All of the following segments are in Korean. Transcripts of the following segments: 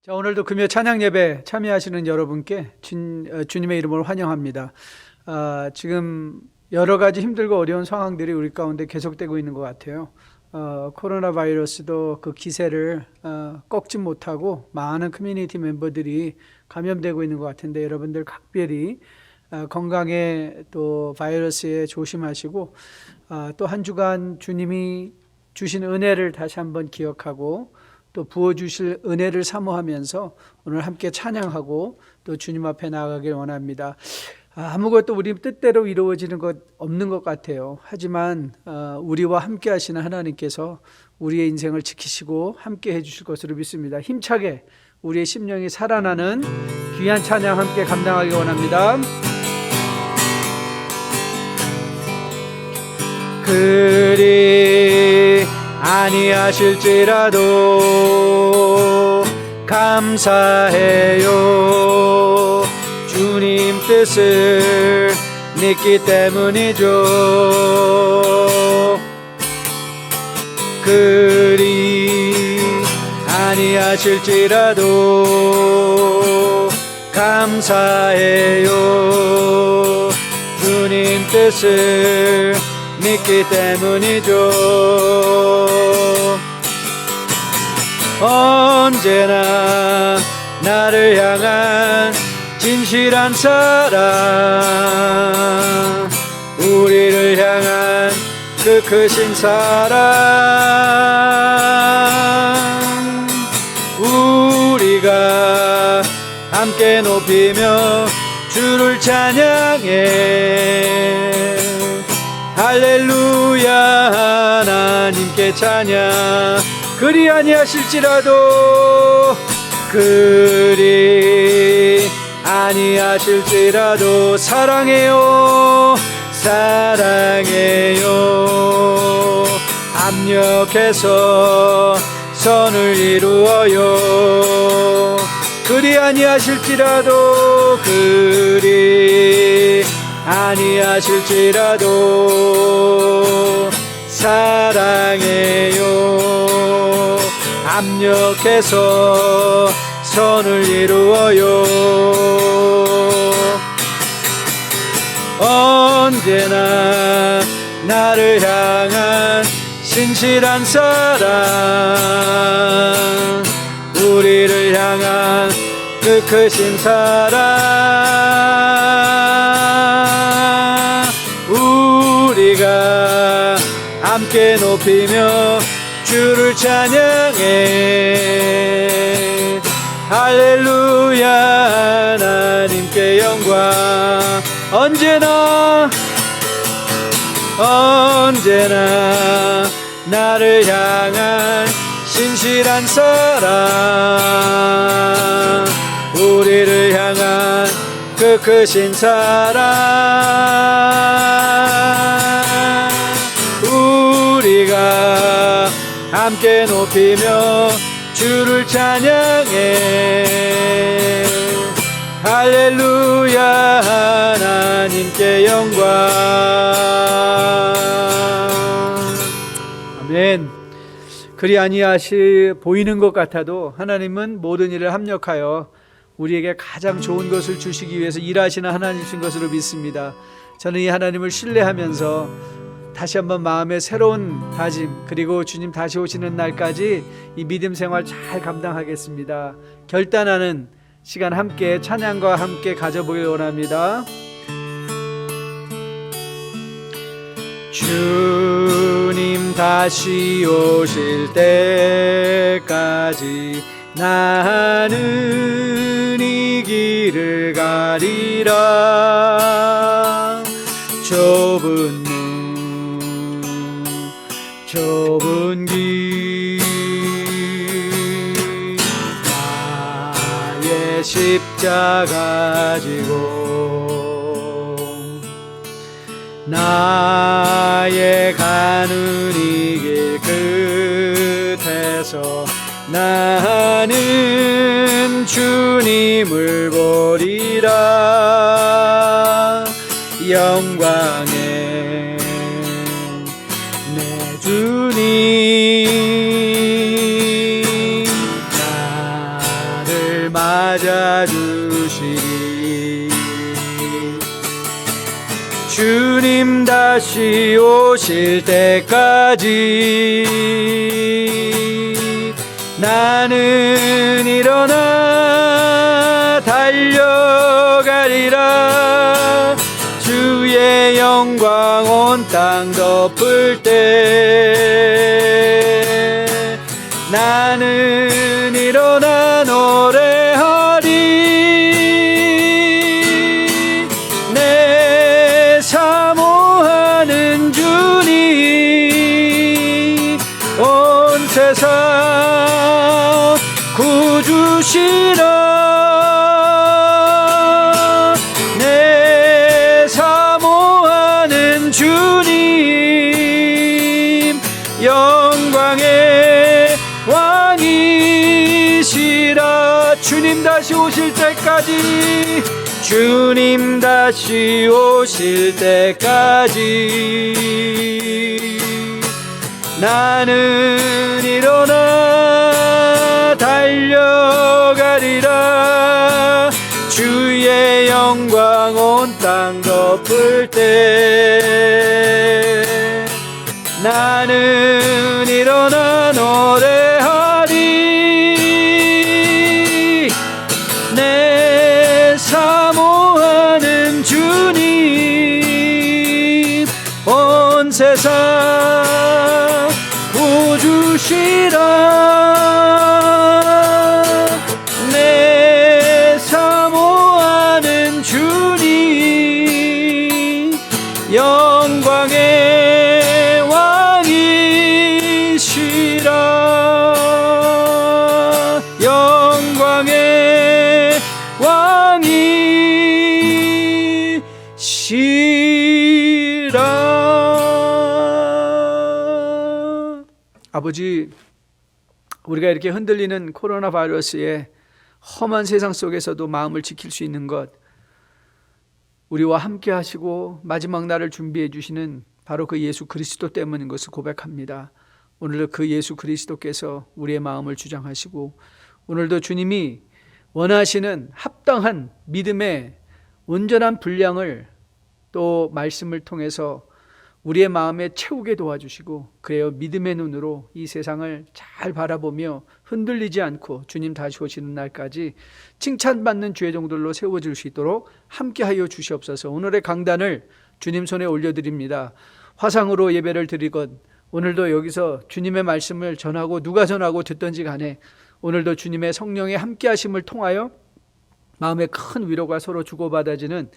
자, 오늘도 금요 찬양 예배 참여하시는 여러분께 주님의 이름으로 환영합니다. 지금 여러 가지 힘들고 어려운 상황들이 우리 가운데 계속되고 있는 것 같아요. 코로나 바이러스도 그 기세를 꺾지 못하고 많은 커뮤니티 멤버들이 감염되고 있는 것 같은데, 여러분들 각별히 건강에 또 바이러스에 조심하시고, 또 한 주간 주님이 주신 은혜를 다시 한번 기억하고 또 부어주실 은혜를 사모하면서 오늘 함께 찬양하고 또 주님 앞에 나아가길 원합니다. 아무것도 우리 뜻대로 이루어지는 것 없는 것 같아요. 하지만 우리와 함께 하시는 하나님께서 우리의 인생을 지키시고 함께 해주실 것으로 믿습니다. 힘차게 우리의 심령이 살아나는 귀한 찬양 함께 감당하길 원합니다. 그리 아니하실지라도 감사해요. 주님 뜻을 믿기 때문이죠. 그리 아니하실지라도 감사해요. 주님 뜻을 믿기 때문이죠. 언제나 나를 향한 진실한 사랑, 우리를 향한 그 크신 사랑, 우리가 함께 높이며 주를 찬양해. 할렐루야, 하나님께 찬양. 그리 아니하실지라도, 그리 아니하실지라도 사랑해요, 사랑해요. 합력해서 선을 이루어요. 그리 아니하실지라도, 그리 아니하실지라도 사랑해요. 합력해서 선을 이루어요. 언제나 나를 향한 신실한 사랑, 우리를 향한 그 크신 사랑, 우리가 함께 높이며 주를 찬양해. 할렐루야, 하나님께 영광. 언제나 나를 향한 신실한 사랑, 우리를 향한 그 크신 사랑, 우리가 함께 높이며 주를 찬양해. 할렐루야, 하나님께 영광. 아멘. 그리 보이는 것 같아도 하나님은 모든 일을 합력하여 우리에게 가장 좋은 것을 주시기 위해서 일하시는 하나님이신 것으로 믿습니다. 저는 이 하나님을 신뢰하면서 다시 한번 마음의 새로운 다짐, 그리고 주님 다시 오시는 날까지 이 믿음 생활 잘 감당하겠습니다. 결단하는 시간 함께 찬양과 함께 가져보길 원합니다. 주님 다시 오실 때까지 나는 이 길을 가리라. 좁은 길, 나의 십자가 지고 나의 가는 이 길 끝에서 나는 주님을 보리라. 영광의 내 주님, 나를 나를 맞아주시리. 주님 다시 오실 때까지 나는 일어나 달려가리라. 주의 영광 온 땅 덮을 때 나는 일어나 노래하리. 내 사모하는 주님 온 세상 구주시라. 내 사모하는 주님 영광의 왕이시라. 주님 다시 오실 때까지, 주님 다시 오실 때까지 나는 일어나 달려가리라. 주의 영광 온 땅 덮을 때 나는 일어나 노래하리. 내 사모하는 주님 온 세상 구주시라. 내 사모하는 주님 영광의 왕이시라. 영광의 왕이시라. 아버지, 우리가 이렇게 흔들리는 코로나 바이러스의 험한 세상 속에서도 마음을 지킬 수 있는 것, 우리와 함께 하시고 마지막 날을 준비해 주시는 바로 그 예수 그리스도 때문인 것을 고백합니다. 오늘도 그 예수 그리스도께서 우리의 마음을 주장하시고, 오늘도 주님이 원하시는 합당한 믿음의 온전한 분량을 또 말씀을 통해서 우리의 마음에 채우게 도와주시고, 그래요 믿음의 눈으로 이 세상을 잘 바라보며 흔들리지 않고 주님 다시 오시는 날까지 칭찬받는 주의 종들로 세워질 수 있도록 함께하여 주시옵소서. 오늘의 강단을 주님 손에 올려드립니다. 화상으로 예배를 드리건 오늘도 여기서 주님의 말씀을 전하고 누가 전하고 듣든지 간에 오늘도 주님의 성령의 함께하심을 통하여 마음에 큰 위로가 서로 주고받아지는,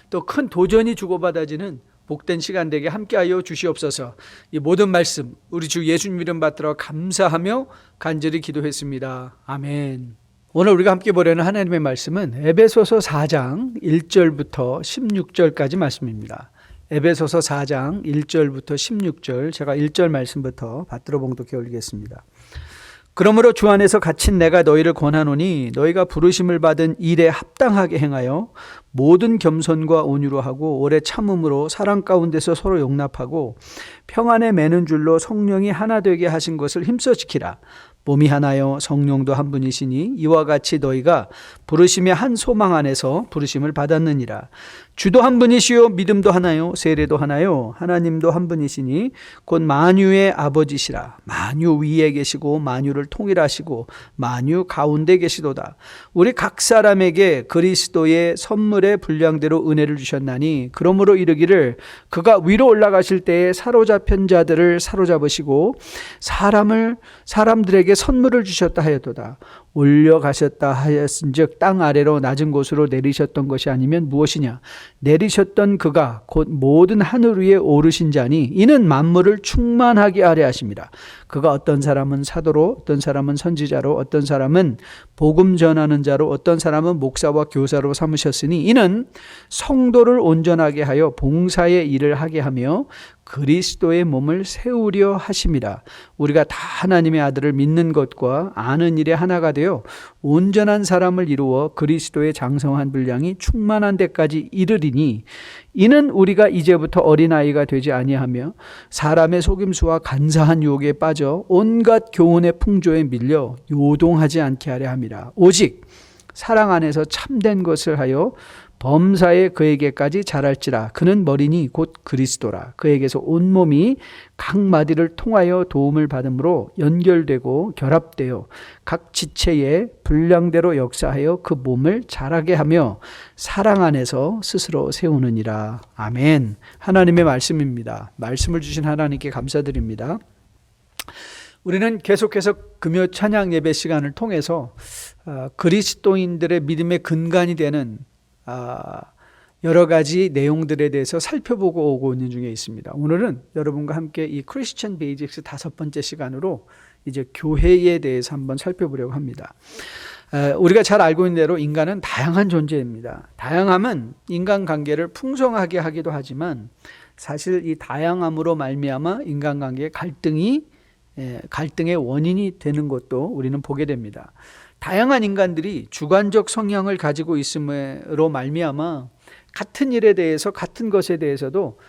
또 큰 도전이 주고받아지는 복된 시간 되게 함께하여 주시옵소서. 이 모든 말씀 우리 주 예수님 이름 받들어 감사하며 간절히 기도했습니다. 아멘. 오늘 우리가 함께 보려는 하나님의 말씀은 에베소서 4장 1절부터 16절까지 말씀입니다. 에베소서 4장 1절부터 16절, 제가 1절 말씀부터 받들어 봉독해 올리겠습니다. 그러므로 주 안에서 갇힌 내가 너희를 권하노니 너희가 부르심을 받은 일에 합당하게 행하여 모든 겸손과 온유로 하고 오래 참음으로 사랑 가운데서 서로 용납하고 평안에 매는 줄로 성령이 하나 되게 하신 것을 힘써 지키라. 몸이 하나요 성령도 한 분이시니 이와 같이 너희가 부르심의 한 소망 안에서 부르심을 받았느니라. 주도 한 분이시요 믿음도 하나요 세례도 하나요 하나님도 한 분이시니 곧 만유의 아버지시라. 만유 위에 계시고 만유를 통일하시고 만유 가운데 계시도다. 우리 각 사람에게 그리스도의 선물의 분량대로 은혜를 주셨나니 그러므로 이르기를 그가 위로 올라가실 때에 사로잡힌 자들을 사로잡으시고 사람들에게 선물을 주셨다 하였도다. 올려가셨다 하였은즉 땅 아래로 낮은 곳으로 내리셨던 것이 아니면 무엇이냐. 내리셨던 그가 곧 모든 하늘 위에 오르신 자니 이는 만물을 충만하게 하려 하심이라. 그가 어떤 사람은 사도로 어떤 사람은 선지자로 어떤 사람은 복음 전하는 자로 어떤 사람은 목사와 교사로 삼으셨으니 이는 성도를 온전하게 하여 봉사의 일을 하게 하며 그리스도의 몸을 세우려 하심이라. 우리가 다 하나님의 아들을 믿는 것과 아는 일에 하나가 되어 온전한 사람을 이루어 그리스도의 장성한 분량이 충만한 데까지 이르리니 이는 우리가 이제부터 어린아이가 되지 아니하며 사람의 속임수와 간사한 유혹에 빠져 온갖 교훈의 풍조에 밀려 요동하지 않게 하려 함이라. 오직 사랑 안에서 참된 것을 하여 범사에 그에게까지 자랄지라. 그는 머리니 곧 그리스도라. 그에게서 온몸이 각 마디를 통하여 도움을 받음으로 연결되고 결합되어 각 지체에 분량대로 역사하여 그 몸을 자라게 하며 사랑 안에서 스스로 세우느니라. 아멘. 하나님의 말씀입니다. 말씀을 주신 하나님께 감사드립니다. 우리는 계속해서 금요 찬양 예배 시간을 통해서 그리스도인들의 믿음의 근간이 되는 여러 가지 내용들에 대해서 살펴보고 오고 있는 중에 있습니다. 오늘은 여러분과 함께 이 크리스천 베이직스 5번째 시간으로 이제 교회에 대해서 한번 살펴보려고 합니다. 우리가 잘 알고 있는 대로 인간은 다양한 존재입니다. 다양함은 인간관계를 풍성하게 하기도 하지만 사실 이 다양함으로 말미암아 인간관계의 갈등의 원인이 되는 것도 우리는 보게 됩니다. 다양한 인간들이 주관적 성향을 가지고 있음으로 말미암아 같은 일에 대해서 같은 것에 대해서도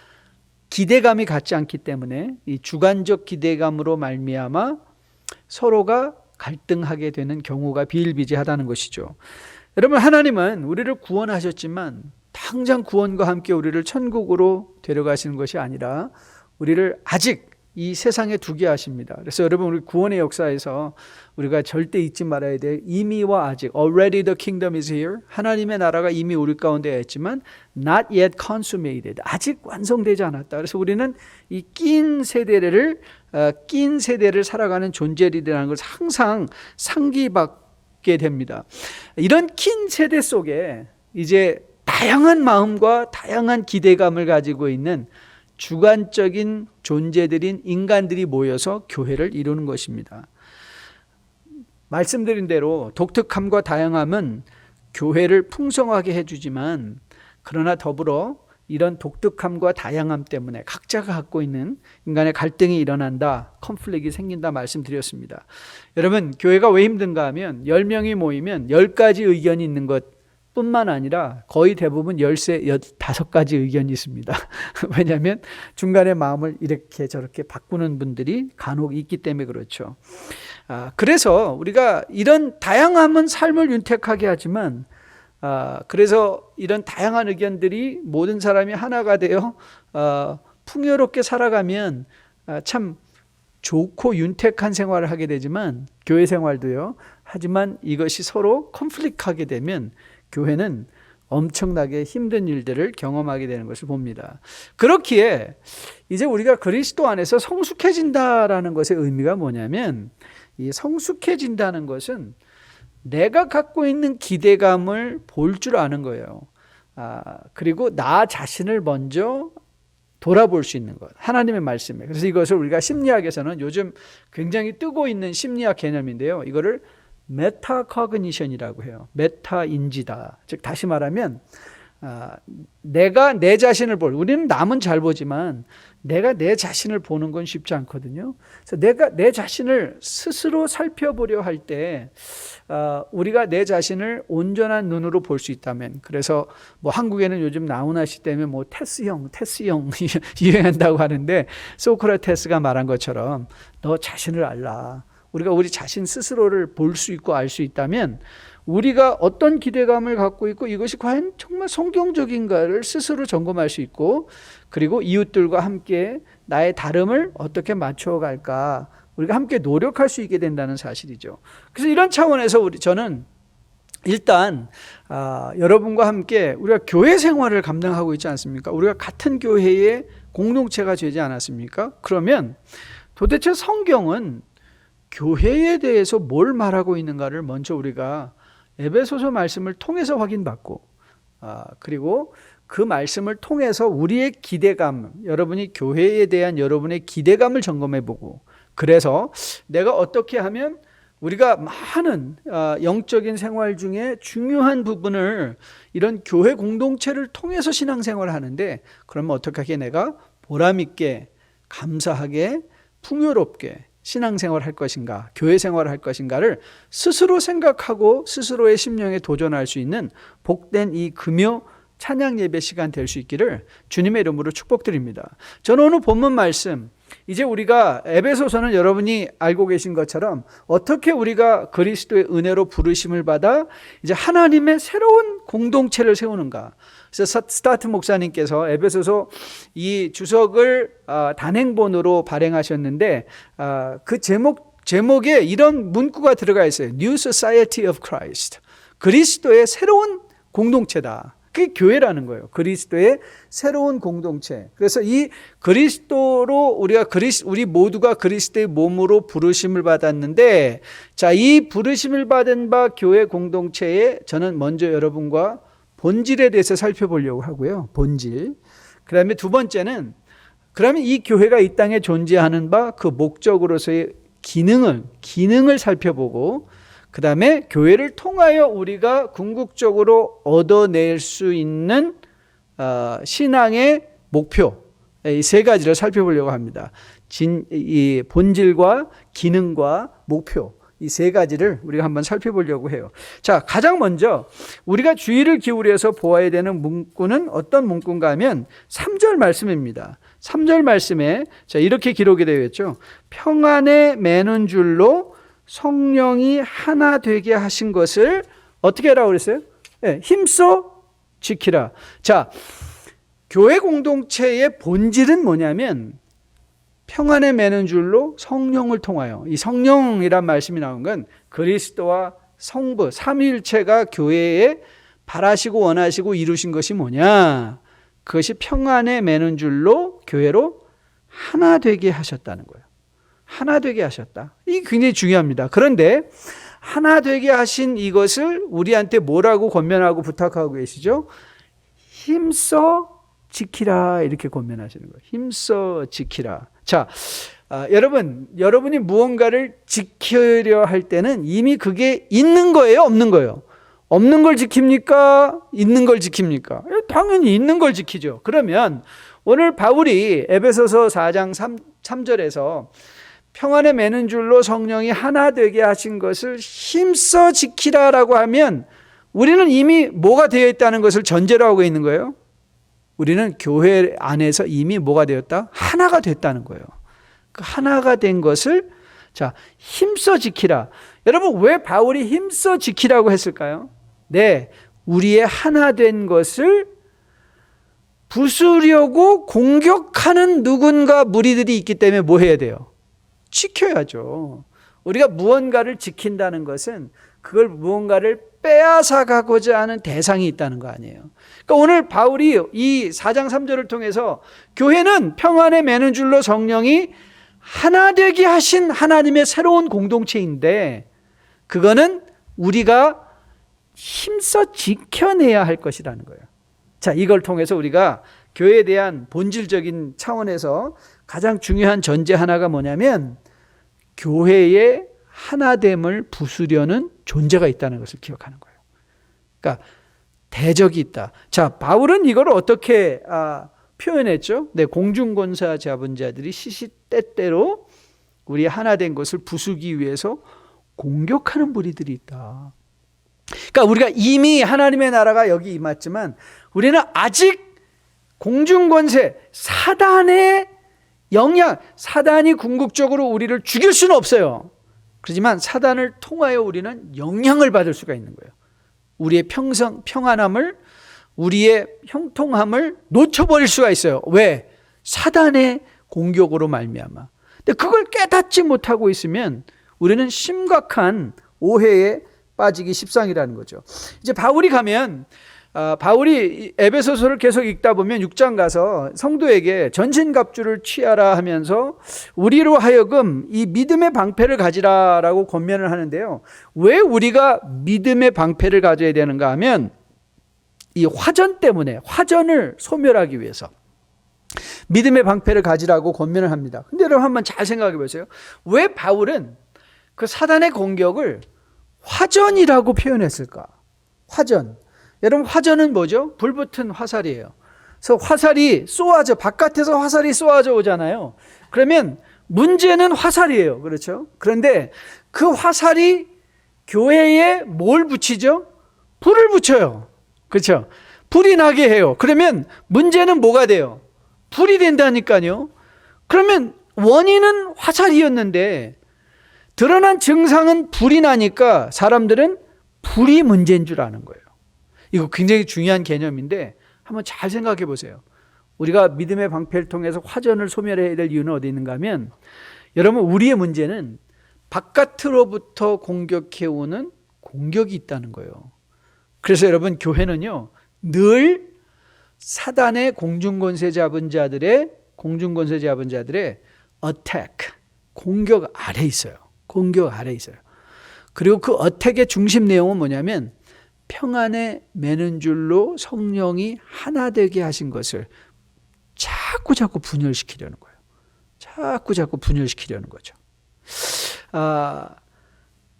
기대감이 같지 않기 때문에 이 주관적 기대감으로 말미암아 서로가 갈등하게 되는 경우가 비일비재하다는 것이죠. 여러분, 하나님은 우리를 구원하셨지만 당장 구원과 함께 우리를 천국으로 데려가시는 것이 아니라 우리를 아직 이 세상에 두게 하십니다. 그래서 여러분, 우리 구원의 역사에서 우리가 절대 잊지 말아야 될 이미와 아직, already the kingdom is here. 하나님의 나라가 이미 우리 가운데 있지만 not yet consummated. 아직 완성되지 않았다. 그래서 우리는 이 낀 세대를 살아가는 존재들이라는 것을 항상 상기받게 됩니다. 이런 낀 세대 속에 이제 다양한 마음과 다양한 기대감을 가지고 있는 주관적인 존재들인 인간들이 모여서 교회를 이루는 것입니다. 말씀드린 대로 독특함과 다양함은 교회를 풍성하게 해주지만 그러나 더불어 이런 독특함과 다양함 때문에 각자가 갖고 있는 인간의 갈등이 일어난다, 컨플릭이 생긴다 말씀드렸습니다. 여러분, 교회가 왜 힘든가 하면 10명이 모이면 10가지 의견이 있는 것 뿐만 아니라 거의 대부분 15가지 의견이 있습니다. 왜냐하면 중간에 마음을 이렇게 저렇게 바꾸는 분들이 간혹 있기 때문에 그렇죠. 그래서 우리가 이런 다양함은 삶을 윤택하게 하지만 그래서 이런 다양한 의견들이 모든 사람이 하나가 되어 풍요롭게 살아가면 참 좋고 윤택한 생활을 하게 되지만 교회 생활도요. 하지만 이것이 서로 컨플릭트하게 되면 교회는 엄청나게 힘든 일들을 경험하게 되는 것을 봅니다. 그렇기에 이제 우리가 그리스도 안에서 성숙해진다라는 것의 의미가 뭐냐면 이 성숙해진다는 것은 내가 갖고 있는 기대감을 볼 줄 아는 거예요. 그리고 나 자신을 먼저 돌아볼 수 있는 것. 하나님의 말씀에. 그래서 이것을 우리가 심리학에서는 요즘 굉장히 뜨고 있는 심리학 개념인데요. 이거를 메타코그니션이라고 해요. 메타인지다. 즉 다시 말하면 내가 내 자신을 우리는 남은 잘 보지만 내가 내 자신을 보는 건 쉽지 않거든요. 그래서 내가 내 자신을 스스로 살펴보려 할 때 우리가 내 자신을 온전한 눈으로 볼 수 있다면, 그래서 뭐 한국에는 요즘 나훈아씨 때문에 뭐 테스형 유행한다고 하는데 소크라테스가 말한 것처럼 너 자신을 알라. 우리가 우리 자신 스스로를 볼 수 있고 알 수 있다면 우리가 어떤 기대감을 갖고 있고 이것이 과연 정말 성경적인가를 스스로 점검할 수 있고, 그리고 이웃들과 함께 나의 다름을 어떻게 맞춰갈까 우리가 함께 노력할 수 있게 된다는 사실이죠. 그래서 이런 차원에서 저는 일단 여러분과 함께 우리가 교회 생활을 감당하고 있지 않습니까? 우리가 같은 교회의 공동체가 되지 않았습니까? 그러면 도대체 성경은 교회에 대해서 뭘 말하고 있는가를 먼저 우리가 에베소서 말씀을 통해서 확인받고, 그리고 그 말씀을 통해서 우리의 기대감, 여러분이 교회에 대한 여러분의 기대감을 점검해보고, 그래서 내가 어떻게 하면 우리가 많은 영적인 생활 중에 중요한 부분을 이런 교회 공동체를 통해서 신앙생활을 하는데, 그러면 어떻게 내가 보람있게 감사하게 풍요롭게 신앙생활을 할 것인가, 교회 생활을 할 것인가를 스스로 생각하고 스스로의 심령에 도전할 수 있는 복된 이 금요 찬양 예배 시간 될 수 있기를 주님의 이름으로 축복드립니다. 저는 오늘 본문 말씀 이제 우리가 에베소서는 여러분이 알고 계신 것처럼 어떻게 우리가 그리스도의 은혜로 부르심을 받아 이제 하나님의 새로운 공동체를 세우는가. 그래서 스타트 목사님께서 에베소서 이 주석을 단행본으로 발행하셨는데 그 제목에 이런 문구가 들어가 있어요. New Society of Christ. 그리스도의 새로운 공동체다. 그게 교회라는 거예요. 그리스도의 새로운 공동체. 그래서 이 그리스도로 우리 모두가 그리스도의 몸으로 부르심을 받았는데, 자, 이 부르심을 받은 바 교회 공동체에 저는 먼저 여러분과 본질에 대해서 살펴보려고 하고요. 본질. 그 다음에 두 번째는 그러면 이 교회가 이 땅에 존재하는 바 그 목적으로서의 기능을 살펴보고, 그 다음에 교회를 통하여 우리가 궁극적으로 얻어낼 수 있는 신앙의 목표, 이 세 가지를 살펴보려고 합니다. 이 본질과 기능과 목표, 이 세 가지를 우리가 한번 살펴보려고 해요. 자, 가장 먼저 우리가 주의를 기울여서 보아야 되는 문구는 어떤 문구인가 하면 3절 말씀입니다. 3절 말씀에 자, 이렇게 기록이 되어 있죠. 평안에 매는 줄로 성령이 하나 되게 하신 것을 어떻게 하라고 그랬어요? 네, 힘써 지키라. 자, 교회 공동체의 본질은 뭐냐면 평안에 매는 줄로 성령을 통하여, 이 성령이란 말씀이 나온 건 그리스도와 성부 삼위일체가 교회에 바라시고 원하시고 이루신 것이 뭐냐? 그것이 평안에 매는 줄로 교회로 하나 되게 하셨다는 거예요. 하나 되게 하셨다. 이게 굉장히 중요합니다. 그런데 하나 되게 하신 이것을 우리한테 뭐라고 권면하고 부탁하고 계시죠? 힘써 지키라, 이렇게 권면하시는 거예요. 힘써 지키라. 자, 여러분이 무언가를 지키려 할 때는 이미 그게 있는 거예요, 없는 거예요? 없는 걸 지킵니까? 있는 걸 지킵니까? 당연히 있는 걸 지키죠. 그러면 오늘 바울이 에베소서 4장 3절에서 평안에 매는 줄로 성령이 하나 되게 하신 것을 힘써 지키라라고 하면 우리는 이미 뭐가 되어 있다는 것을 전제로 하고 있는 거예요. 우리는 교회 안에서 이미 뭐가 되었다? 하나가 됐다는 거예요. 그 하나가 된 것을 자, 힘써 지키라. 여러분, 왜 바울이 힘써 지키라고 했을까요? 네, 우리의 하나 된 것을 부수려고 공격하는 누군가 무리들이 있기 때문에 뭐 해야 돼요? 지켜야죠. 우리가 무언가를 지킨다는 것은 그걸 무언가를 빼앗아 가고자 하는 대상이 있다는 거 아니에요. 그러니까 오늘 바울이 이 4장 3절을 통해서 교회는 평안에 매는 줄로 성령이 하나 되게 하신 하나님의 새로운 공동체인데 그거는 우리가 힘써 지켜내야 할 것이라는 거예요. 자, 이걸 통해서 우리가 교회에 대한 본질적인 차원에서 가장 중요한 전제 하나가 뭐냐면 교회의 하나됨을 부수려는 존재가 있다는 것을 기억하는 거예요. 그러니까 대적이 있다. 자, 바울은 이걸 어떻게 표현했죠? 네, 공중권사 잡은 자들이 시시때때로 우리 하나된 것을 부수기 위해서 공격하는 무리들이 있다. 그러니까 우리가 이미 하나님의 나라가 여기 임했지만 우리는 아직 공중권세, 사단의 영향, 사단이 궁극적으로 우리를 죽일 수는 없어요. 그렇지만 사단을 통하여 우리는 영향을 받을 수가 있는 거예요. 우리의 평안함을, 우리의 형통함을 놓쳐버릴 수가 있어요. 왜? 사단의 공격으로 말미암아. 근데 그걸 깨닫지 못하고 있으면 우리는 심각한 오해에 빠지기 십상이라는 거죠. 이제 바울이 에베소서를 계속 읽다 보면 6장 가서 성도에게 전신갑주를 취하라 하면서 우리로 하여금 이 믿음의 방패를 가지라라고 권면을 하는데요. 왜 우리가 믿음의 방패를 가져야 되는가 하면 이 화전 때문에, 화전을 소멸하기 위해서 믿음의 방패를 가지라고 권면을 합니다. 근데 여러분 한번 잘 생각해 보세요. 왜 바울은 그 사단의 공격을 화전이라고 표현했을까? 화전. 여러분, 화전은 뭐죠? 불붙은 화살이에요. 그래서 화살이 쏘아져, 바깥에서 화살이 쏘아져 오잖아요. 그러면 문제는 화살이에요. 그렇죠? 그런데 그 화살이 교회에 뭘 붙이죠? 불을 붙여요. 그렇죠? 불이 나게 해요. 그러면 문제는 뭐가 돼요? 불이 된다니까요. 그러면 원인은 화살이었는데 드러난 증상은 불이 나니까 사람들은 불이 문제인 줄 아는 거예요. 이거 굉장히 중요한 개념인데 한번 잘 생각해 보세요. 우리가 믿음의 방패를 통해서 화전을 소멸해야 될 이유는 어디 있는가 하면, 여러분, 우리의 문제는 바깥으로부터 공격해 오는 공격이 있다는 거예요. 그래서 여러분, 교회는요 늘 사단의 공중권세 잡은 자들의 attack, 공격 아래 있어요. 공격 아래 있어요. 그리고 그 어택의 중심 내용은 뭐냐면 평안에 매는 줄로 성령이 하나 되게 하신 것을 자꾸 분열시키려는 거예요. 자꾸 분열시키려는 거죠.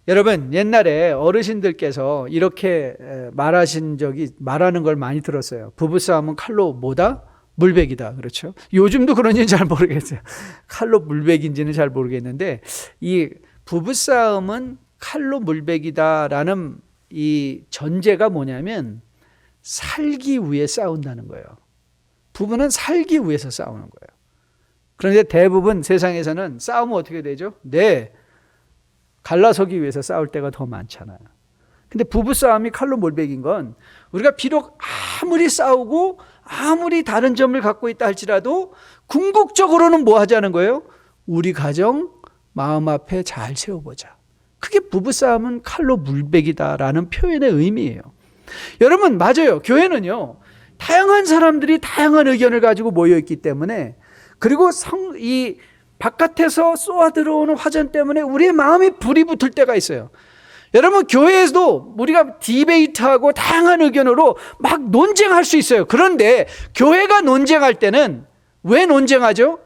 여러분, 옛날에 어르신들께서 이렇게 말하는 걸 많이 들었어요. 부부싸움은 칼로 뭐다? 물베기다. 그렇죠? 요즘도 그런지는 잘 모르겠어요. 칼로 물베기인지는 잘 모르겠는데, 이 부부싸움은 칼로 물베기다라는 이 전제가 뭐냐면 살기 위해 싸운다는 거예요. 부부는 살기 위해서 싸우는 거예요. 그런데 대부분 세상에서는 싸우면 어떻게 되죠? 네, 갈라서기 위해서 싸울 때가 더 많잖아요. 근데 부부싸움이 칼로 몰베긴 건 우리가 비록 아무리 싸우고 아무리 다른 점을 갖고 있다 할지라도 궁극적으로는 뭐 하자는 거예요? 우리 가정 마음 앞에 잘 세워보자. 그게 부부싸움은 칼로 물베기다라는 표현의 의미예요. 여러분, 맞아요. 교회는요 다양한 사람들이 다양한 의견을 가지고 모여있기 때문에, 그리고 이 바깥에서 쏘아 들어오는 화전 때문에 우리의 마음에 불이 붙을 때가 있어요. 여러분, 교회에서도 우리가 디베이트하고 다양한 의견으로 막 논쟁할 수 있어요. 그런데 교회가 논쟁할 때는 왜 논쟁하죠?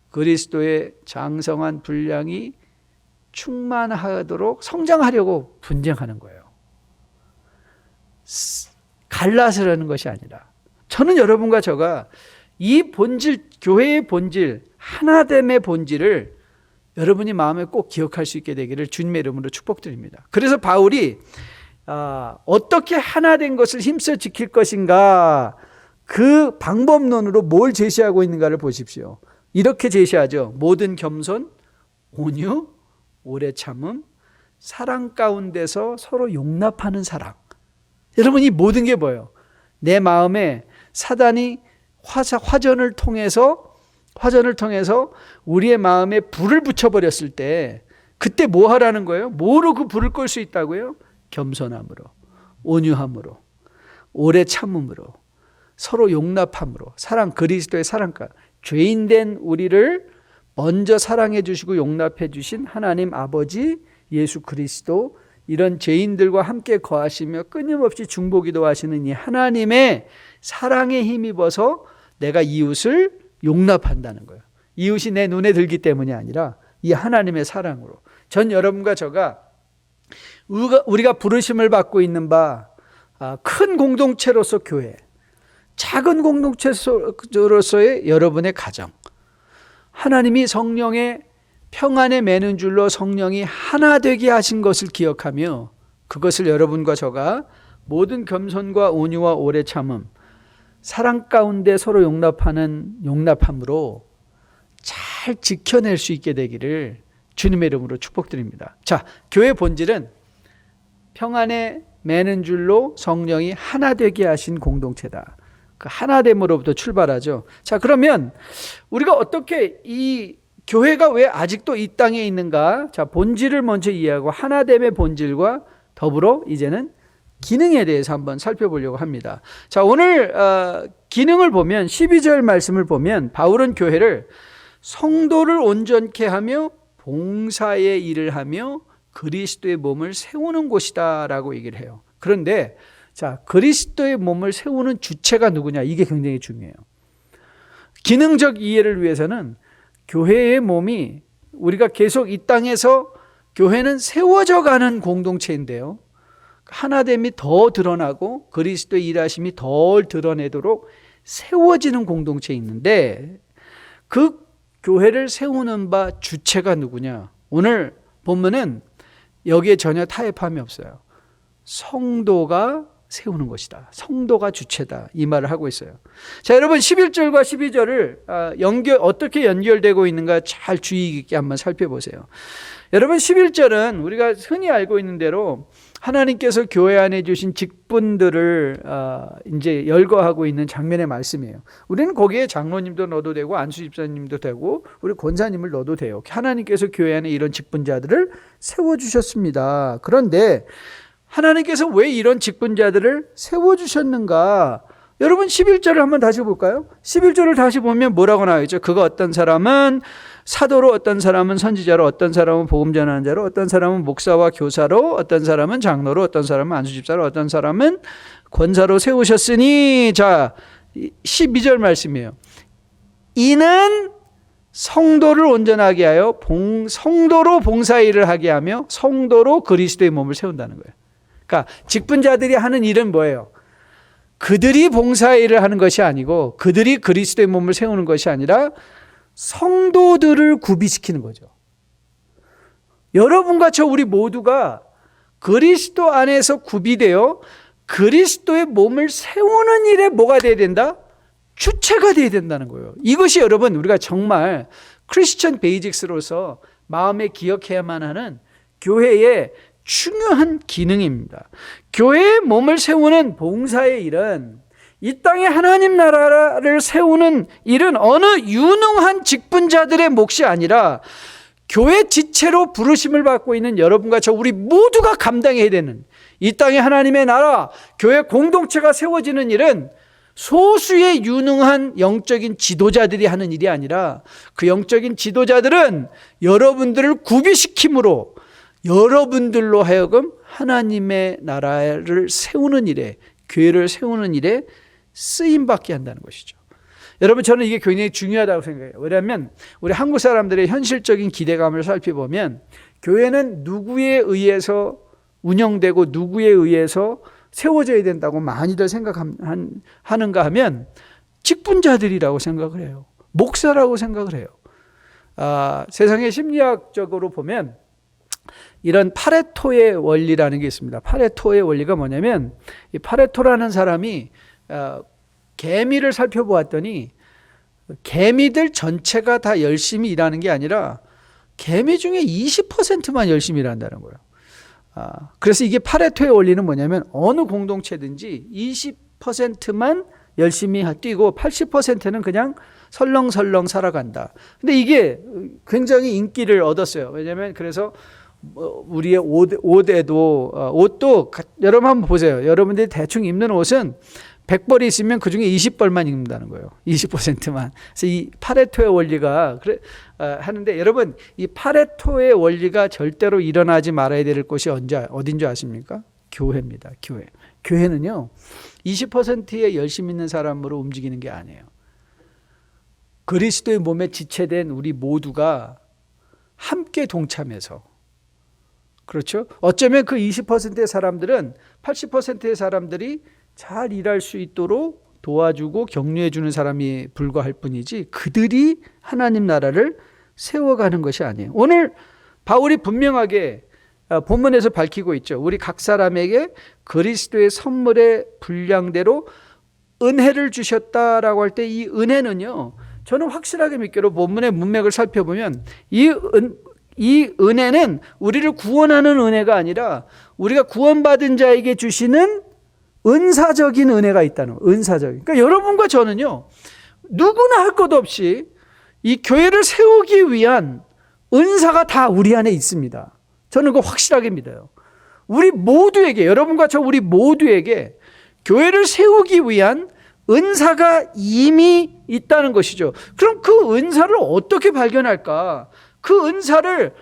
그리스도의 장성한 분량이 충만하도록 성장하려고 분쟁하는 거예요. 갈라서라는 것이 아니라, 저는 여러분과 저가 이 본질, 교회의 본질, 하나됨의 본질을 여러분이 마음에 꼭 기억할 수 있게 되기를 주님의 이름으로 축복드립니다. 그래서 바울이 어떻게 하나된 것을 힘써 지킬 것인가, 그 방법론으로 뭘 제시하고 있는가를 보십시오. 이렇게 제시하죠. 모든 겸손, 온유, 오래 참음, 사랑 가운데서 서로 용납하는 사랑. 여러분, 이 모든 게 뭐예요? 내 마음에 사단이 화전을 통해서 우리의 마음에 불을 붙여버렸을 때, 그때 뭐 하라는 거예요? 뭐로 그 불을 끌 수 있다고요? 겸손함으로, 온유함으로, 오래 참음으로, 서로 용납함으로, 사랑, 그리스도의 사랑과 죄인된 우리를 먼저 사랑해 주시고 용납해 주신 하나님 아버지 예수 그리스도, 이런 죄인들과 함께 거하시며 끊임없이 중보기도 하시는 이 하나님의 사랑에 힘입어서 내가 이웃을 용납한다는 거예요. 이웃이 내 눈에 들기 때문이 아니라 이 하나님의 사랑으로. 전 여러분과 저가 우리가 부르심을 받고 있는 바 큰 공동체로서 교회, 작은 공동체로서의 여러분의 가정, 하나님이 성령의 평안에 매는 줄로 성령이 하나 되게 하신 것을 기억하며, 그것을 여러분과 저가 모든 겸손과 온유와 오래 참음, 사랑 가운데 서로 용납함으로 잘 지켜낼 수 있게 되기를 주님의 이름으로 축복드립니다. 자, 교회의 본질은 평안에 매는 줄로 성령이 하나 되게 하신 공동체다. 그 하나됨으로부터 출발하죠. 자, 그러면 우리가 어떻게 이 교회가 왜 아직도 이 땅에 있는가? 자, 본질을 먼저 이해하고 하나됨의 본질과 더불어 이제는 기능에 대해서 한번 살펴보려고 합니다. 자, 오늘 기능을 보면 12절 말씀을 보면 바울은 교회를 성도를 온전케 하며 봉사의 일을 하며 그리스도의 몸을 세우는 곳이다 라고 얘기를 해요. 그런데 자, 그리스도의 몸을 세우는 주체가 누구냐? 이게 굉장히 중요해요. 기능적 이해를 위해서는 교회의 몸이, 우리가 계속 이 땅에서 교회는 세워져 가는 공동체인데요, 하나됨이 더 드러나고 그리스도의 일하심이 덜 드러내도록 세워지는 공동체에 있는데, 그 교회를 세우는 바 주체가 누구냐? 오늘 본문은 여기에 전혀 타협함이 없어요. 성도가 세우는 것이다. 성도가 주체다. 이 말을 하고 있어요. 자, 여러분 11절과 12절을 어떻게 연결되고 있는가 잘 주의 깊게 한번 살펴보세요. 여러분 11절은 우리가 흔히 알고 있는 대로 하나님께서 교회 안에 주신 직분들을 이제 열거하고 있는 장면의 말씀이에요. 우리는 거기에 장로님도 넣어도 되고 안수 집사님도 되고 우리 권사님을 넣어도 돼요. 하나님께서 교회 안에 이런 직분자들을 세워주셨습니다. 그런데 하나님께서 왜 이런 직분자들을 세워주셨는가? 여러분 11절을 한번 다시 볼까요? 11절을 다시 보면 뭐라고 나와 있죠? 그가 어떤 사람은 사도로, 어떤 사람은 선지자로, 어떤 사람은 복음 전하는 자로, 어떤 사람은 목사와 교사로, 어떤 사람은 장로로, 어떤 사람은 안수집사로, 어떤 사람은 권사로 세우셨으니, 자 12절 말씀이에요. 이는 성도를 온전하게 하여 성도로 봉사일을 하게 하며 성도로 그리스도의 몸을 세운다는 거예요. 그러니까 직분자들이 하는 일은 뭐예요? 그들이 봉사일을 하는 것이 아니고 그들이 그리스도의 몸을 세우는 것이 아니라 성도들을 구비시키는 거죠. 여러분과 저 우리 모두가 그리스도 안에서 구비되어 그리스도의 몸을 세우는 일에 뭐가 돼야 된다? 주체가 돼야 된다는 거예요. 이것이 여러분 우리가 정말 크리스천 베이직스로서 마음에 기억해야만 하는 교회의 중요한 기능입니다. 교회의 몸을 세우는 봉사의 일은 이 땅에 하나님 나라를 세우는 일은 어느 유능한 직분자들의 몫이 아니라 교회 지체로 부르심을 받고 있는 여러분과 저 우리 모두가 감당해야 되는 이 땅에 하나님의 나라, 교회 공동체가 세워지는 일은 소수의 유능한 영적인 지도자들이 하는 일이 아니라 그 영적인 지도자들은 여러분들을 구비시킴으로 여러분들로 하여금 하나님의 나라를 세우는 일에, 교회를 세우는 일에 쓰임받게 한다는 것이죠. 여러분 저는 이게 굉장히 중요하다고 생각해요. 왜냐하면 우리 한국 사람들의 현실적인 기대감을 살펴보면 교회는 누구에 의해서 운영되고 누구에 의해서 세워져야 된다고 많이들 생각하는가 하면 직분자들이라고 생각을 해요. 목사라고 생각을 해요. 세상의 심리학적으로 보면 이런 파레토의 원리라는 게 있습니다. 파레토의 원리가 뭐냐면 이 파레토라는 사람이 개미를 살펴보았더니 개미들 전체가 다 열심히 일하는 게 아니라 개미 중에 20%만 열심히 일한다는 거예요. 그래서 이게 파레토의 원리는 뭐냐면 어느 공동체든지 20%만 열심히 뛰고 80%는 그냥 설렁설렁 살아간다. 근데 이게 굉장히 인기를 얻었어요. 왜냐하면 그래서 우리의 옷도 여러분 한번 보세요. 여러분들이 대충 입는 옷은 100벌이 있으면 그중에 20벌만 입는다는 거예요. 20%만. 그래서 이 파레토의 원리가 하는데 여러분 이 파레토의 원리가 절대로 일어나지 말아야 될 곳이 어딘 줄 아십니까? 교회입니다. 교회. 교회는요 20%의 열심히 있는 사람으로 움직이는 게 아니에요. 그리스도의 몸에 지체된 우리 모두가 함께 동참해서, 그렇죠? 어쩌면 그 20%의 사람들은 80%의 사람들이 잘 일할 수 있도록 도와주고 격려해 주는 사람이 불과할 뿐이지 그들이 하나님 나라를 세워가는 것이 아니에요. 오늘 바울이 분명하게 본문에서 밝히고 있죠. 우리 각 사람에게 그리스도의 선물의 분량대로 은혜를 주셨다라고 할 때 이 은혜는요, 저는 확실하게 믿기로 본문의 문맥을 살펴보면 이 은혜는 우리를 구원하는 은혜가 아니라 우리가 구원받은 자에게 주시는 은사적인 은혜가 있다는 거예요. 은사적인. 그러니까 여러분과 저는요, 누구나 할 것 없이 이 교회를 세우기 위한 은사가 다 우리 안에 있습니다. 저는 그거 확실하게 믿어요. 우리 모두에게, 여러분과 저 우리 모두에게 교회를 세우기 위한 은사가 이미 있다는 것이죠. 그럼 그 은사를 어떻게 발견할까? 그 은사를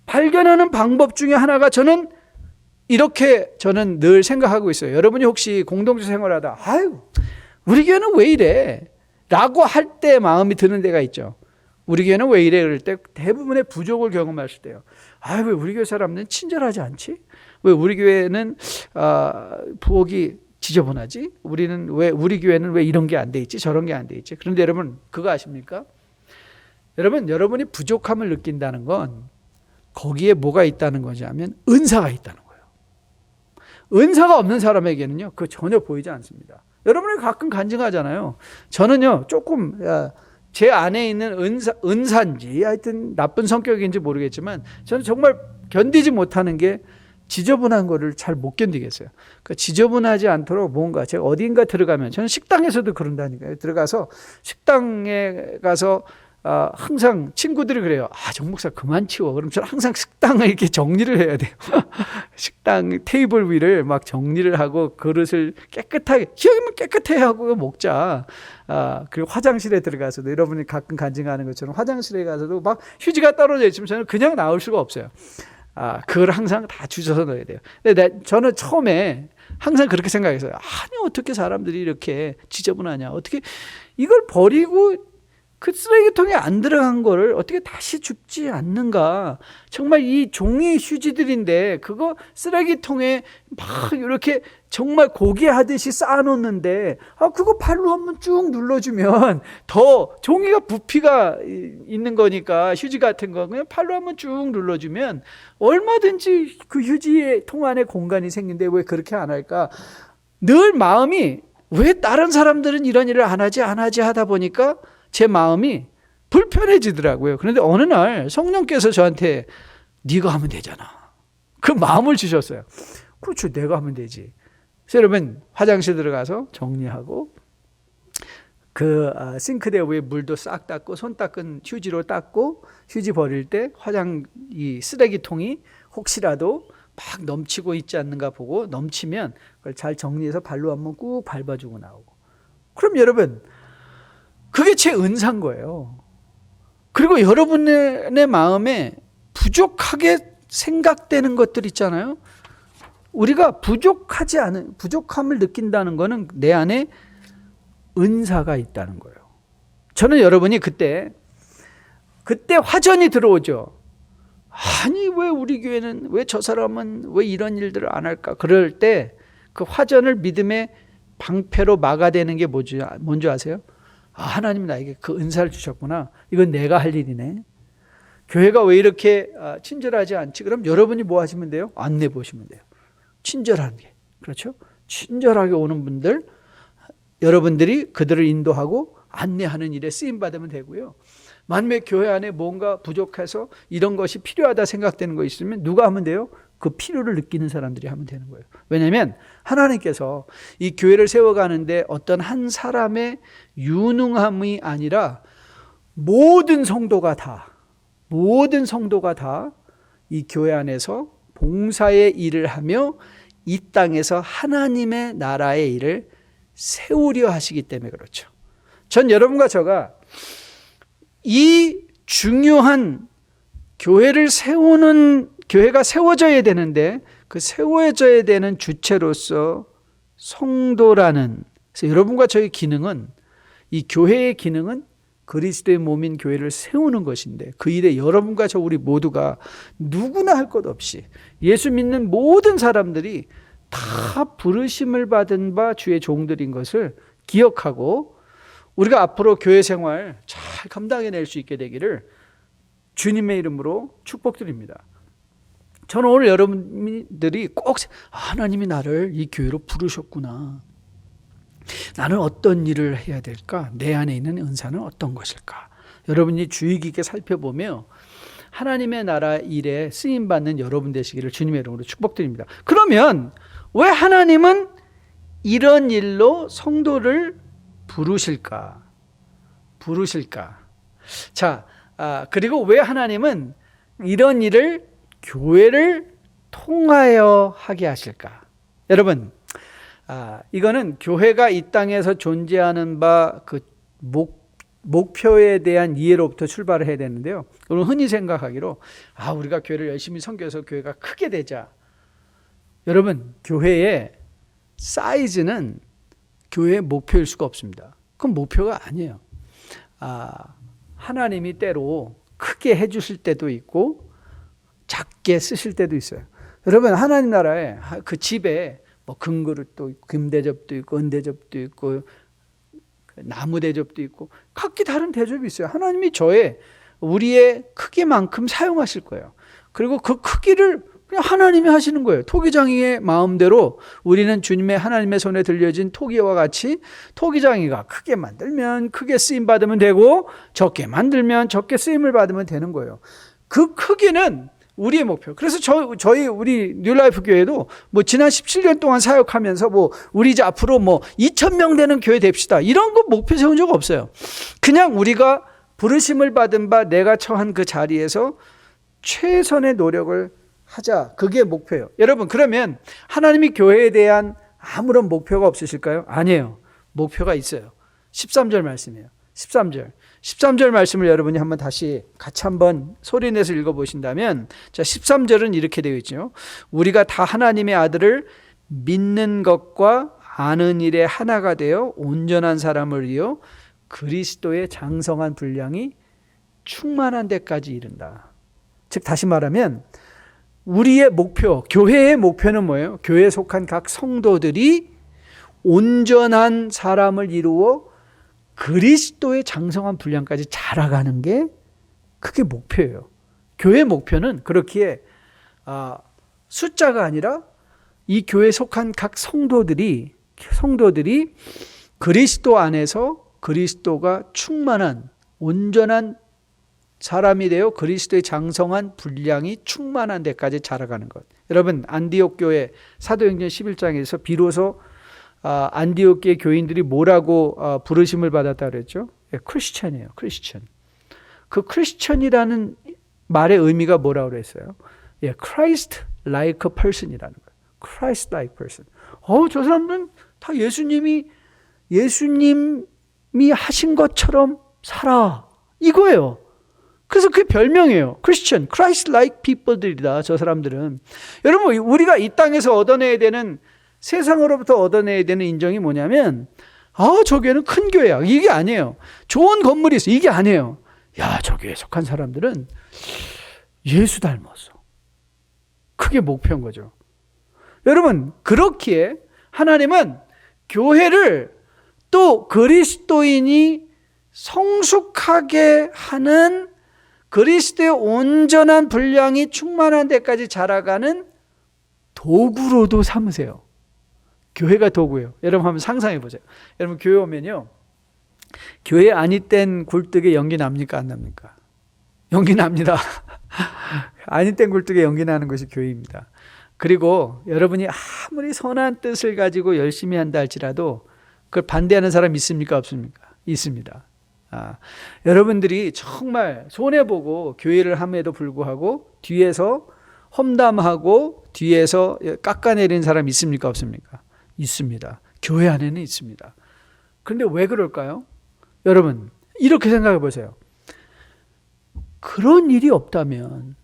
발견하는 방법 중에 하나가 저는 늘 생각하고 있어요. 여러분이 혹시 공동체 생활하다 아유 우리 교회는 왜 이래? 라고 할 때 마음이 드는 데가 있죠. 우리 교회는 왜 이래? 그럴 때 대부분의 부족을 경험했을 때요. 아유 왜 우리 교회 사람들은 친절하지 않지? 왜 우리 교회는 부엌이 지저분하지? 우리 교회는 왜 이런 게 안 돼 있지? 저런 게 안 돼 있지? 그런데 여러분 그거 아십니까? 여러분이 부족함을 느낀다는 건 거기에 뭐가 있다는 거냐면 은사가 있다는 거예요. 은사가 없는 사람에게는요, 그거 전혀 보이지 않습니다. 여러분이 가끔 간증하잖아요. 저는요, 조금 제 안에 있는 은사인지 하여튼 나쁜 성격인지 모르겠지만 저는 정말 견디지 못하는 게 지저분한 거를 잘 못 견디겠어요. 그러니까 지저분하지 않도록 뭔가 제가 어딘가 들어가면, 저는 식당에서도 그런다니까요. 들어가서 식당에 가서 항상 친구들이 그래요. 정 목사 그만 치워. 그럼 저는 항상 식당을 이렇게 정리를 해야 돼요. 식당 테이블 위를 막 정리를 하고 그릇을 깨끗하게, 기왕이면 깨끗해 하고 먹자. 그리고 화장실에 들어가서도, 여러분이 가끔 간증하는 것처럼 화장실에 가서도 막 휴지가 떨어져 있으면 저는 그냥 나올 수가 없어요. 그걸 항상 다 주워서 넣어야 돼요. 근데 저는 처음에 항상 그렇게 생각했어요. 아니, 어떻게 사람들이 이렇게 지저분하냐. 어떻게 이걸 버리고 그 쓰레기통에 안 들어간 거를 어떻게 다시 줍지 않는가. 정말 이 종이 휴지들인데 그거 쓰레기통에 막 이렇게 정말 고기 하듯이 쌓아놓는데 그거 발로 한번 쭉 눌러주면 더 종이가 부피가 있는 거니까, 휴지 같은 거 그냥 발로 한번 쭉 눌러주면 얼마든지 그 휴지의 통 안에 공간이 생긴데 왜 그렇게 안 할까. 늘 마음이, 왜 다른 사람들은 이런 일을 안 하지 하다 보니까 제 마음이 불편해지더라고요. 그런데 어느 날 성령께서 저한테 네가 하면 되잖아, 그 마음을 주셨어요. 그렇죠, 내가 하면 되지. 그래서 여러분, 화장실 들어가서 정리하고 그 싱크대 위에 물도 싹 닦고 손 닦은 휴지로 닦고, 휴지 버릴 때 이 쓰레기통이 혹시라도 막 넘치고 있지 않는가 보고, 넘치면 그걸 잘 정리해서 발로 한번 꾹 밟아주고 나오고. 그럼 여러분, 그게 제 은사인 거예요. 그리고 여러분의 마음에 부족하게 생각되는 것들 있잖아요. 우리가 부족함을 느낀다는 것은 내 안에 은사가 있다는 거예요. 저는 여러분이 그때 화전이 들어오죠. 아니, 왜 우리 교회는, 왜 저 사람은 왜 이런 일들을 안 할까? 그럴 때 그 화전을 믿음의 방패로 막아대는 게 뭔지 아세요? 하나님이 나에게 그 은사를 주셨구나. 이건 내가 할 일이네. 교회가 왜 이렇게 친절하지 않지? 그럼 여러분이 뭐 하시면 돼요? 안내 보시면 돼요. 친절하게. 그렇죠? 친절하게 오는 분들, 여러분들이 그들을 인도하고 안내하는 일에 쓰임받으면 되고요. 만약에 교회 안에 뭔가 부족해서 이런 것이 필요하다 생각되는 거 있으면 누가 하면 돼요? 그 필요를 느끼는 사람들이 하면 되는 거예요. 왜냐하면 하나님께서 이 교회를 세워가는데 어떤 한 사람의 유능함이 아니라 모든 성도가 다 이 교회 안에서 봉사의 일을 하며 이 땅에서 하나님의 나라의 일을 세우려 하시기 때문에 그렇죠. 전 여러분과 저가 이 중요한 교회가 세워져야 되는데, 그 세워져야 되는 주체로서 성도라는, 그래서 여러분과 저의 기능은, 이 교회의 기능은 그리스도의 몸인 교회를 세우는 것인데, 그 일에 여러분과 저 우리 모두가 누구나 할 것 없이, 예수 믿는 모든 사람들이 다 부르심을 받은 바 주의 종들인 것을 기억하고 우리가 앞으로 교회 생활 잘 감당해낼 수 있게 되기를 주님의 이름으로 축복드립니다. 저는 오늘 여러분들이 꼭 하나님이 나를 이 교회로 부르셨구나. 나는 어떤 일을 해야 될까? 내 안에 있는 은사는 어떤 것일까? 여러분이 주의 깊게 살펴보며 하나님의 나라 일에 쓰임받는 여러분 되시기를 주님의 이름으로 축복드립니다. 그러면 왜 하나님은 이런 일로 성도를 부르실까? 자, 그리고 왜 하나님은 이런 일을 교회를 통하여 하게 하실까? 여러분, 이거는 교회가 이 땅에서 존재하는 바 그 목표에 대한 이해로부터 출발을 해야 되는데요. 우리는 흔히 생각하기로 우리가 교회를 열심히 섬겨서 교회가 크게 되자. 여러분, 교회의 사이즈는 교회의 목표일 수가 없습니다. 그건 목표가 아니에요. 하나님이 때로 크게 해주실 때도 있고 작게 쓰실 때도 있어요. 여러분, 하나님 나라에 그 집에 뭐 금그릇도 있고 금대접도 있고 은대접도 있고 나무 대접도 있고 각기 다른 대접이 있어요. 하나님이 우리의 크기만큼 사용하실 거예요. 그리고 그 크기를 그냥 하나님이 하시는 거예요. 토기장이의 마음대로 우리는 주님의 하나님의 손에 들려진 토기와 같이 토기장이가 크게 만들면 크게 쓰임 받으면 되고 적게 만들면 적게 쓰임을 받으면 되는 거예요. 그 크기는 우리의 목표. 그래서 우리 뉴라이프 교회도 뭐 지난 17년 동안 사역하면서 뭐 우리 이제 앞으로 뭐 2,000명 되는 교회 됩시다. 이런 거 목표 세운 적 없어요. 그냥 우리가 부르심을 받은 바 내가 처한 그 자리에서 최선의 노력을 하자. 그게 목표예요. 여러분, 그러면 하나님이 교회에 대한 아무런 목표가 없으실까요? 아니에요. 목표가 있어요. 13절 말씀이에요. 13절 말씀을 여러분이 한번 다시 같이 한번 소리내서 읽어보신다면, 자, 13절은 이렇게 되어 있죠. 우리가 다 하나님의 아들을 믿는 것과 아는 일에 하나가 되어 온전한 사람을 이어 그리스도의 장성한 분량이 충만한 데까지 이른다. 즉 다시 말하면 우리의 목표, 교회의 목표는 뭐예요? 교회에 속한 각 성도들이 온전한 사람을 이루어 그리스도의 장성한 분량까지 자라가는 게 그게 목표예요. 교회의 목표는 그렇기에 숫자가 아니라 이 교회에 속한 각 성도들이 그리스도 안에서 그리스도가 충만한 온전한 사람이 되어 그리스도의 장성한 분량이 충만한 데까지 자라가는 것. 여러분, 안디옥 교회 사도행전 11장에서 비로소 안디옥 교회 교인들이 뭐라고 부르심을 받았다 그랬죠? 크리스천이에요. 크리스천. 그 크리스천이라는 말의 의미가 뭐라고 그랬어요? Christ like person이라는 거예요. Christ like person. 저 사람들은 다 예수님이 하신 것처럼 살아. 이거예요. 그래서 그게 별명이에요. 크리스천, Christ like people들이다. 저 사람들은. 여러분, 우리가 이 땅에서 얻어내야 되는, 세상으로부터 얻어내야 되는 인정이 뭐냐면, 저 교회는 큰 교회야. 이게 아니에요. 좋은 건물이 있어. 이게 아니에요. 야, 저 교회에 속한 사람들은 예수 닮았어. 그게 목표인 거죠. 여러분, 그렇기에 하나님은 교회를 또 그리스도인이 성숙하게 하는 그리스도의 온전한 분량이 충만한 데까지 자라가는 도구로도 삼으세요. 교회가 도구예요. 여러분 한번 상상해 보세요. 여러분 교회 오면요, 교회 아니 땐 굴뚝에 연기 납니까 안 납니까? 연기 납니다. 아니 땐 굴뚝에 연기 나는 것이 교회입니다. 그리고 여러분이 아무리 선한 뜻을 가지고 열심히 한다 할지라도 그걸 반대하는 사람 있습니까 없습니까? 있습니다. 여러분들이 정말 손해보고 교회를 함에도 불구하고 뒤에서 험담하고 뒤에서 깎아내리는 사람 있습니까 없습니까? 있습니다. 교회 안에는 있습니다. 그런데 왜 그럴까요? 여러분 이렇게 생각해 보세요. 그런 일이 없다면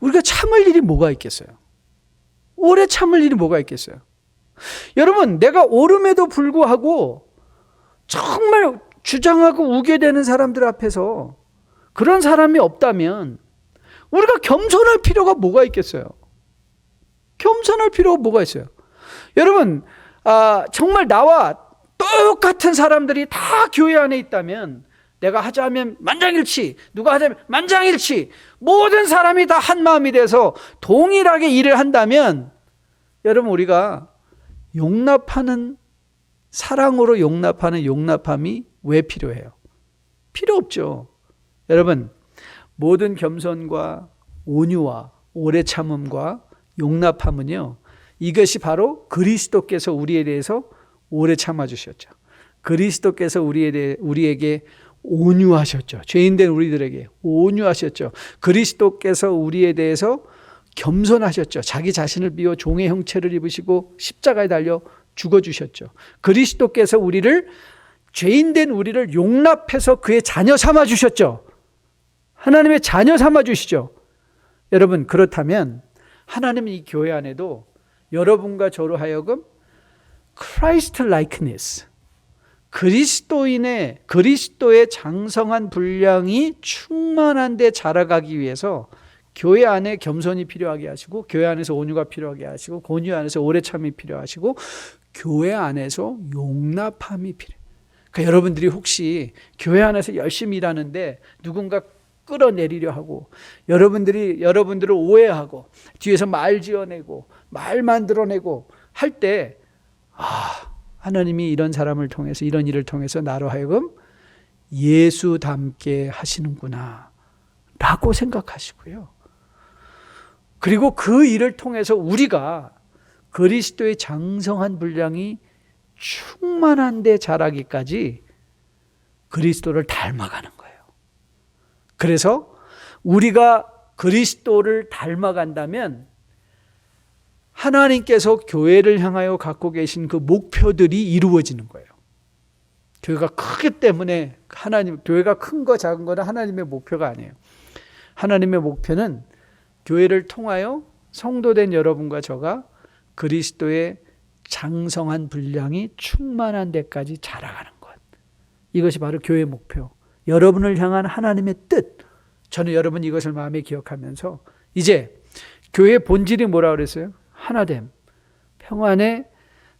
우리가 참을 일이 뭐가 있겠어요? 오래 참을 일이 뭐가 있겠어요? 여러분, 내가 옳음에도 불구하고 정말 주장하고 우겨대는 사람들 앞에서 그런 사람이 없다면 우리가 겸손할 필요가 뭐가 있겠어요? 겸손할 필요가 뭐가 있어요? 여러분, 정말 나와 똑같은 사람들이 다 교회 안에 있다면 내가 하자면 만장일치, 누가 하자면 만장일치, 모든 사람이 다 한 마음이 돼서 동일하게 일을 한다면 여러분 우리가 용납하는, 사랑으로 용납하는 용납함이 왜 필요해요? 필요 없죠. 여러분, 모든 겸손과 온유와 오래 참음과 용납함은요, 이것이 바로 그리스도께서 우리에 대해서 오래 참아주셨죠. 그리스도께서 우리에게 온유하셨죠. 죄인된 우리들에게 온유하셨죠. 그리스도께서 우리에 대해서 겸손하셨죠. 자기 자신을 비워 종의 형체를 입으시고 십자가에 달려 죽어주셨죠. 그리스도께서 죄인된 우리를 용납해서 그의 자녀 삼아주셨죠. 하나님의 자녀 삼아주시죠. 여러분, 그렇다면 하나님은 이 교회 안에도 여러분과 저로 하여금 Christ likeness, 그리스도의 장성한 분량이 충만한 데 자라가기 위해서 교회 안에 겸손이 필요하게 하시고, 교회 안에서 온유가 필요하게 하시고, 온유 안에서 오래 참이 필요하시고, 교회 안에서 용납함이 필요해요. 그러니까 여러분들이 혹시 교회 안에서 열심히 일하는데 누군가 끌어내리려 하고 여러분들을 오해하고 뒤에서 말 지어내고 말 만들어내고 할 때 하나님이 이런 사람을 통해서 이런 일을 통해서 나로 하여금 예수 닮게 하시는구나 라고 생각하시고요. 그리고 그 일을 통해서 우리가 그리스도의 장성한 분량이 충만한 데 자라기까지 그리스도를 닮아가는 거예요. 그래서 우리가 그리스도를 닮아간다면 하나님께서 교회를 향하여 갖고 계신 그 목표들이 이루어지는 거예요. 교회가 크기 때문에 교회가 큰 거 작은 거는 하나님의 목표가 아니에요. 하나님의 목표는 교회를 통하여 성도된 여러분과 저가 그리스도의 장성한 분량이 충만한 데까지 자라가는 것. 이것이 바로 교회의 목표. 여러분을 향한 하나님의 뜻. 저는 여러분 이것을 마음에 기억하면서 이제 교회의 본질이 뭐라고 그랬어요? 하나됨. 평안에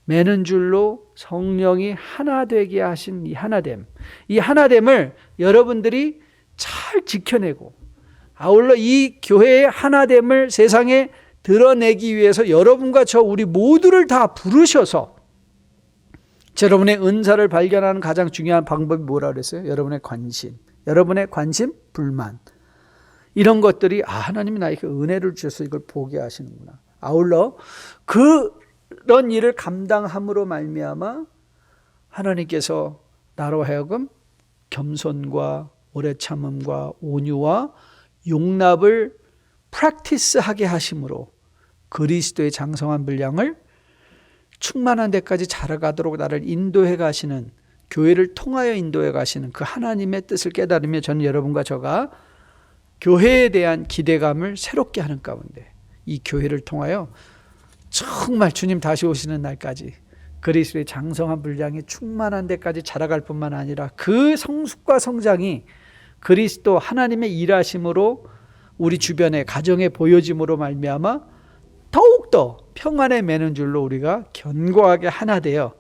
매는 줄로 성령이 하나 되게 하신 이 하나됨. 이 하나됨을 여러분들이 잘 지켜내고 아울러 이 교회의 하나됨을 세상에 드러내기 위해서 여러분과 저 우리 모두를 다 부르셔서 여러분의 은사를 발견하는 가장 중요한 방법이 뭐라고 그랬어요? 여러분의 관심, 불만. 이런 것들이 하나님이 나에게 은혜를 주셔서 이걸 보게 하시는구나. 아울러 그런 일을 감당함으로 말미암아 하나님께서 나로 하여금 겸손과 오래 참음과 온유와 용납을 프랙티스하게 하심으로 그리스도의 장성한 분량을 충만한 데까지 자라가도록 나를 인도해 가시는, 교회를 통하여 인도해 가시는 그 하나님의 뜻을 깨달으며 저는 여러분과 저가 교회에 대한 기대감을 새롭게 하는 가운데 이 교회를 통하여 정말 주님 다시 오시는 날까지 그리스도의 장성한 분량이 충만한 데까지 자라갈 뿐만 아니라 그 성숙과 성장이 그리스도 하나님의 일하심으로 우리 주변에 가정에 보여짐으로 말미암아 더욱더 평안에 매는 줄로 우리가 견고하게 하나 되어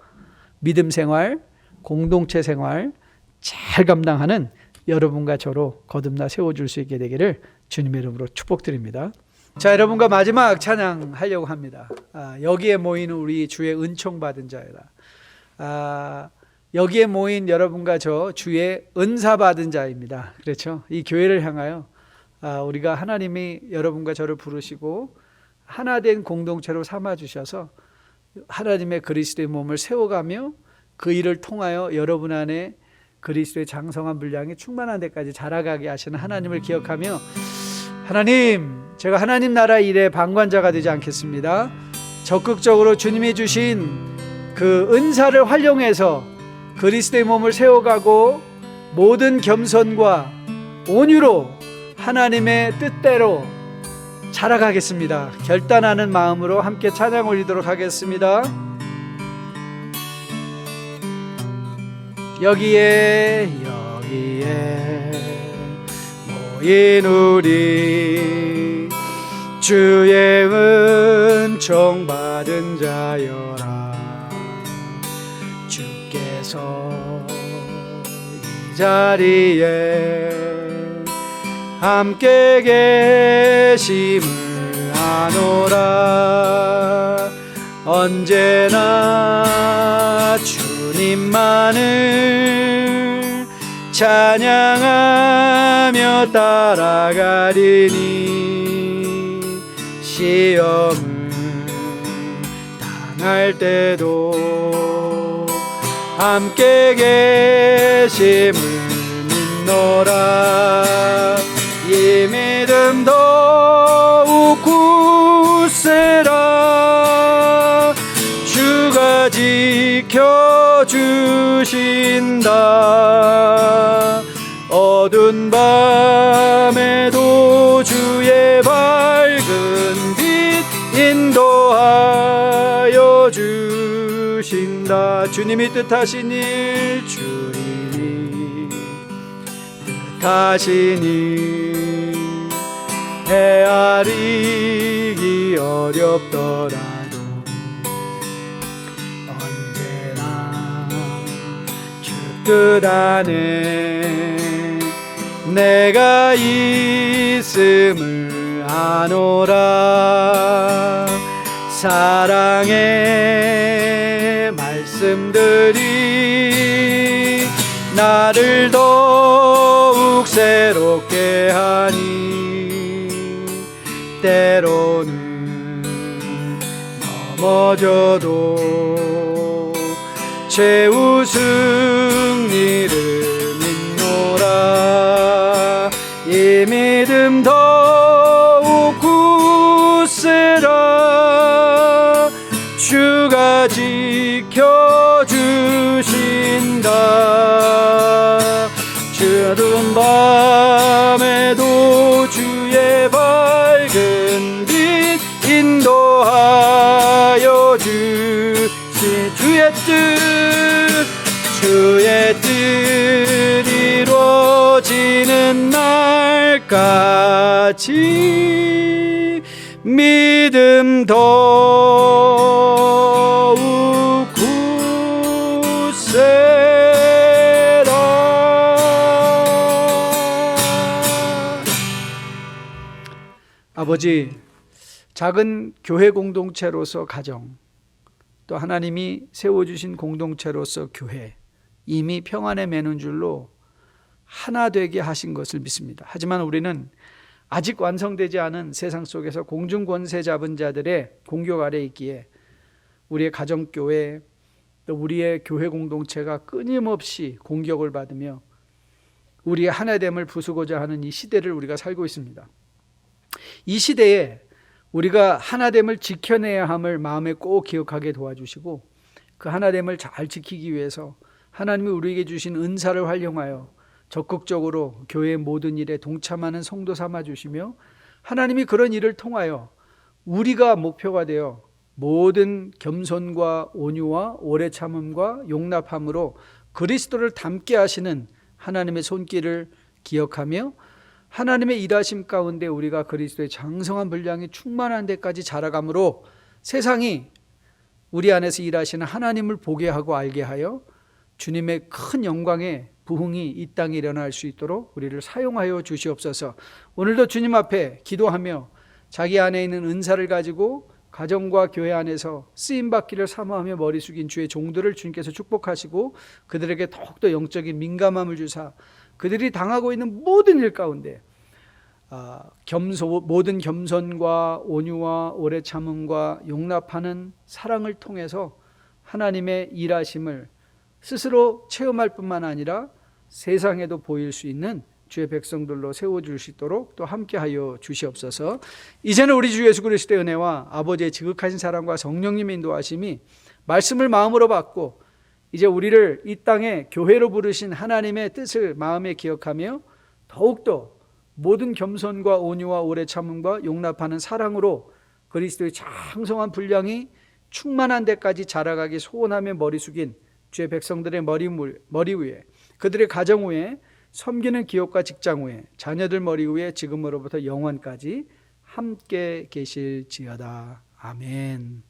믿음 생활, 공동체 생활 잘 감당하는 여러분과 저로 거듭나 세워줄 수 있게 되기를 주님의 이름으로 축복드립니다. 자, 여러분과 마지막 찬양하려고 합니다. 여기에 모인 우리 주의 은총 받은 자여라. 여기에 모인 여러분과 저 주의 은사 받은 자입니다. 그렇죠? 이 교회를 향하여 우리가 하나님이 여러분과 저를 부르시고 하나된 공동체로 삼아주셔서 하나님의 그리스도의 몸을 세워가며 그 일을 통하여 여러분 안에 그리스도의 장성한 분량이 충만한 데까지 자라가게 하시는 하나님을 기억하며 하나님, 제가 하나님 나라 일의 방관자가 되지 않겠습니다. 적극적으로 주님이 주신 그 은사를 활용해서 그리스도의 몸을 세워가고 모든 겸손과 온유로 하나님의 뜻대로 자라가겠습니다. 결단하는 마음으로 함께 찬양 올리도록 하겠습니다. 여기에 모인 우리 주의 은총 받은 자여라. 주께서 이 자리에 함께 계심을 아노라. 언제나 주님만을 찬양하며 따라가리니 시험을 당할 때도 함께 계심을 믿노라. 이 믿음 더욱 굳세라. 주가 지켜주신다. 어두운 밤에도 주의 밝은 빛 인도하여 주신다. 주님이 뜻하신 일 주님이 뜻하시니 헤아리기 어렵더라도 언제나 주 뜻 안에 내가 있음을 아노라. 사랑의 말씀들이 나를 더욱 새롭게 하니 때로는 넘어져도 최후 승리를 믿노라. 이 믿음 더욱 굳세라. 주가 지켜주신다. 주어두운 밤에도 주의 밝은 빛 인도하여 주신 주의 뜻 이루어지는 날까지 믿음 더욱 굳세라. 아버지, 작은 교회 공동체로서 가정, 또 하나님이 세워주신 공동체로서 교회, 이미 평안에 매는 줄로 하나 되게 하신 것을 믿습니다. 하지만 우리는 아직 완성되지 않은 세상 속에서 공중 권세 잡은 자들의 공격 아래 있기에 우리의 가정교회, 또 우리의 교회 공동체가 끊임없이 공격을 받으며 우리의 하나됨을 부수고자 하는 이 시대를 우리가 살고 있습니다. 이 시대에 우리가 하나됨을 지켜내야 함을 마음에 꼭 기억하게 도와주시고, 그 하나됨을 잘 지키기 위해서 하나님이 우리에게 주신 은사를 활용하여 적극적으로 교회의 모든 일에 동참하는 성도 삼아주시며, 하나님이 그런 일을 통하여 우리가 목표가 되어 모든 겸손과 온유와 오래 참음과 용납함으로 그리스도를 닮게 하시는 하나님의 손길을 기억하며, 하나님의 일하심 가운데 우리가 그리스도의 장성한 분량이 충만한 데까지 자라감으로 세상이 우리 안에서 일하시는 하나님을 보게 하고 알게 하여 주님의 큰 영광의 부흥이 이 땅에 일어날 수 있도록 우리를 사용하여 주시옵소서. 오늘도 주님 앞에 기도하며 자기 안에 있는 은사를 가지고 가정과 교회 안에서 쓰임받기를 사모하며 머리 숙인 주의 종들을 주님께서 축복하시고 그들에게 더욱더 영적인 민감함을 주사 그들이 당하고 있는 모든 일 가운데 모든 겸손과 온유와 오래 참음과 용납하는 사랑을 통해서 하나님의 일하심을 스스로 체험할 뿐만 아니라 세상에도 보일 수 있는 주의 백성들로 세워줄 수 있도록 또 함께하여 주시옵소서. 이제는 우리 주 예수 그리스도의 은혜와 아버지의 지극하신 사랑과 성령님의 인도하심이 말씀을 마음으로 받고 이제 우리를 이 땅에 교회로 부르신 하나님의 뜻을 마음에 기억하며 더욱더 모든 겸손과 온유와 오래 참음과 용납하는 사랑으로 그리스도의 장성한 분량이 충만한 데까지 자라가기 소원하며 머리 숙인 주의 백성들의 머리 위에, 그들의 가정 위에, 섬기는 기업과 직장 위에, 자녀들 머리 위에 지금으로부터 영원까지 함께 계실지어다. 아멘.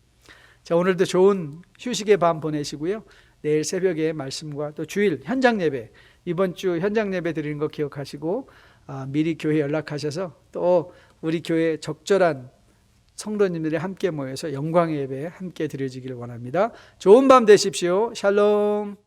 자, 오늘도 좋은 휴식의 밤 보내시고요. 내일 새벽에 말씀과 또 주일 현장 예배, 이번 주 현장 예배 드리는 거 기억하시고 미리 교회 연락하셔서 또 우리 교회 적절한 성도님들이 함께 모여서 영광의 예배 함께 드려지기를 원합니다. 좋은 밤 되십시오. 샬롬.